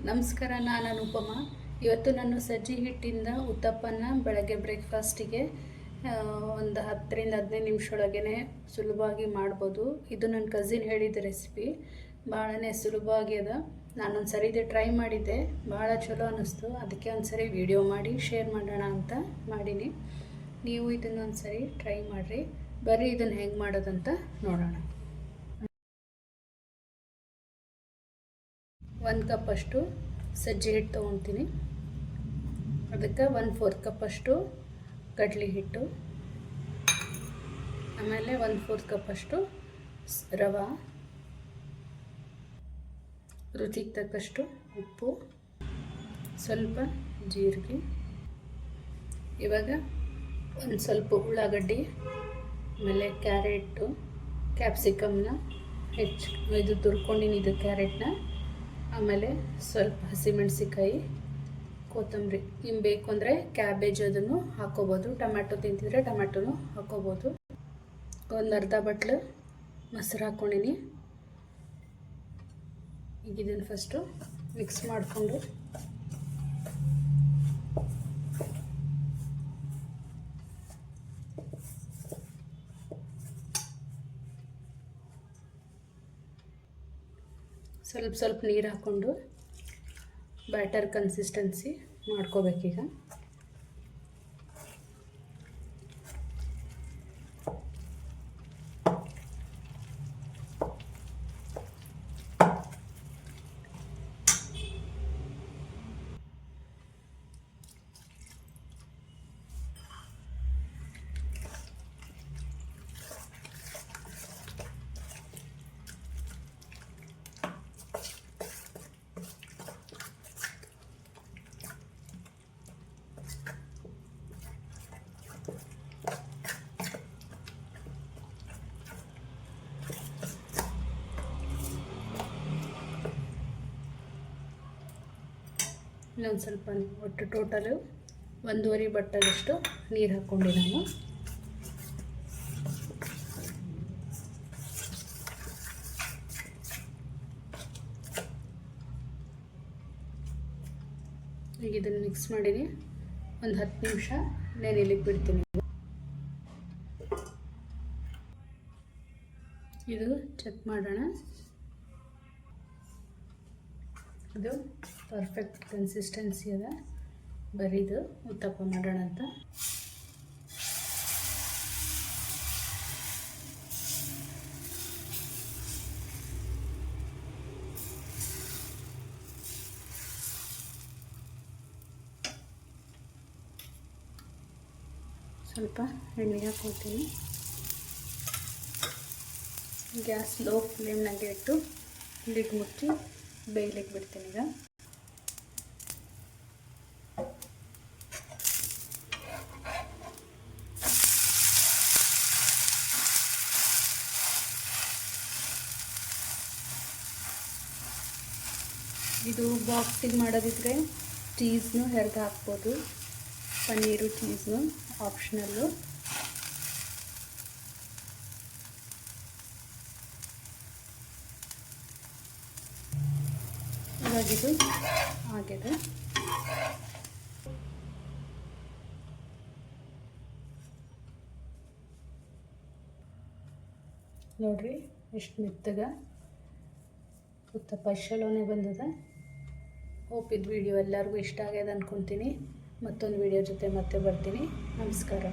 ನಮಸ್ಕಾರ, ನಾನು ಅನುಪಮ. ಇವತ್ತು ನಾನು ಸಜ್ಜಿ ಹಿಟ್ಟಿಂದ ಉತ್ತಪ್ಪನ ಬೆಳಗ್ಗೆ ಬ್ರೇಕ್ಫಾಸ್ಟಿಗೆ ಒಂದು 10-15 ನಿಮಿಷ ಒಳಗೇ ಸುಲಭವಾಗಿ ಮಾಡ್ಬೋದು. ಇದು ನನ್ನ ಕಸಿನ್ ಹೇಳಿದ ರೆಸಿಪಿ. ಭಾಳನೇ ಸುಲಭವಾಗಿ ಅದ. ನಾನೊಂದು ಸರಿ ಇದು ಟ್ರೈ ಮಾಡಿದ್ದೆ, ಭಾಳ ಚಲೋ ಅನ್ನಿಸ್ತು. ಅದಕ್ಕೆ ಒಂದು ಸರಿ ವಿಡಿಯೋ ಮಾಡಿ ಶೇರ್ ಮಾಡೋಣ ಅಂತ ಮಾಡೀನಿ. ನೀವು ಇದನ್ನೊಂದು ಸರಿ ಟ್ರೈ ಮಾಡಿರಿ. ಬರ್ರಿ ಇದನ್ನು ಹೆಂಗೆ ಮಾಡೋದಂತ ನೋಡೋಣ. 1 ಕಪ್ಪಷ್ಟು ಸಜ್ಜಿ ಹಿಟ್ಟು ತೊಗೊತೀನಿ. ಅದಕ್ಕೆ 1/4 ಕಪ್ಪಷ್ಟು ಕಡಲೆ ಹಿಟ್ಟು, ಆಮೇಲೆ 1/4 ಕಪ್ಪಷ್ಟು ರವೆ, ರುಚಿಗೆ ತಕ್ಕಷ್ಟು ಉಪ್ಪು, ಸ್ವಲ್ಪ ಜೀರಿಗೆ. ಇವಾಗ ಒಂದು ಸ್ವಲ್ಪ ಉಳ್ಳಾಗಡ್ಡಿ, ಆಮೇಲೆ ಕ್ಯಾಪ್ಸಿಕಮ್ನ ಇದು ತುರ್ಕೊಂಡಿನಿ, ಇದು ಕ್ಯಾರೆಟ್ನ, ಆಮೇಲೆ ಸ್ವಲ್ಪ ಹಸಿಮೆಣಸಿಕಾಯಿ, ಕೊತ್ತಂಬರಿ. ನಿಮ್ಗೆ ಬೇಕು ಅಂದರೆ ಕ್ಯಾಬೇಜ್ ಅದನ್ನು ಹಾಕೋಬೋದು. ಟೊಮ್ಯಾಟೊ ತಿಂತಿದ್ರೆ ಟೊಮ್ಯಾಟೊನು ಹಾಕೋಬೋದು. ಒಂದು ಅರ್ಧ ಬಟ್ಲು ಮೊಸರು ಹಾಕ್ಕೊಂಡಿನಿ. ಈಗ ಇದನ್ನು ಫಸ್ಟು ಮಿಕ್ಸ್ ಮಾಡಿಕೊಂಡು ಸ್ವಲ್ಪ ನೀರು ಹಾಕ್ಕೊಂಡು ಬ್ಯಾಟರ್ ಕನ್ಸಿಸ್ಟೆನ್ಸಿ ಮಾಡ್ಕೋಬೇಕೀಗ. ಇನ್ನೊಂದು ಸ್ವಲ್ಪ ಒಟ್ಟು ಟೋಟಲು 1.5 ಬಟ್ಟಲಷ್ಟು ನೀರು ಹಾಕ್ಕೊಂಡೆ ನಾನು. ಈಗ ಇದನ್ನು ಮಿಕ್ಸ್ ಮಾಡೀನಿ. ಒಂದು 10 ನಿಮಿಷ ನೆನೆಯಲಿಕ್ಕೆ ಬಿಡ್ತೀನಿ. ಇದು ಚೆಕ್ ಮಾಡೋಣ. ಇದು ಪರ್ಫೆಕ್ಟ್ ಕನ್ಸಿಸ್ಟೆನ್ಸಿ ಅದ. ಬರೀದು ಉತ್ತಪ್ಪ ಮಾಡೋಣ ಅಂತ. ಸ್ವಲ್ಪ ಎಣ್ಣೆ ಹಾಕ್ಕೊತೀನಿ. ಗ್ಯಾಸ್ ಲೋ ಫ್ಲೇಮ್ನಾಗೆ ಇಟ್ಟು ಲಿಡ್ ಮುಚ್ಚಿ ಬೇಯಲಿಕ್ಕೆ ಬಿಡ್ತೀನಿ. ಈಗ ಇದು ಬಾಕ್ಸಿಗೆ ಮಾಡೋದಿದ್ರೆ ಚೀಸ್ನು ಹೆರ್ದು ಹಾಕ್ಬೋದು. ಪನ್ನೀರು ಚೀಸ್ನು ಆಪ್ಷನಲ್ಲು. ಇವಾಗಿದು ಆಗಿದೆ. ನೋಡ್ರಿ ಎಷ್ಟು ಮೆತ್ತಗ ಉತ್ತಪ್ಪ ಚಲೋನೇ ಬಂದಿದೆ. ಹೋಪ್ ಇದು ವಿಡಿಯೋ ಎಲ್ಲರಿಗೂ ಇಷ್ಟ ಆಗ್ಯದ ಅಂದ್ಕೊತೀನಿ. ಮತ್ತೊಂದು ವಿಡಿಯೋ ಜೊತೆ ಮತ್ತೆ ಬರ್ತೀನಿ. ನಮಸ್ಕಾರ.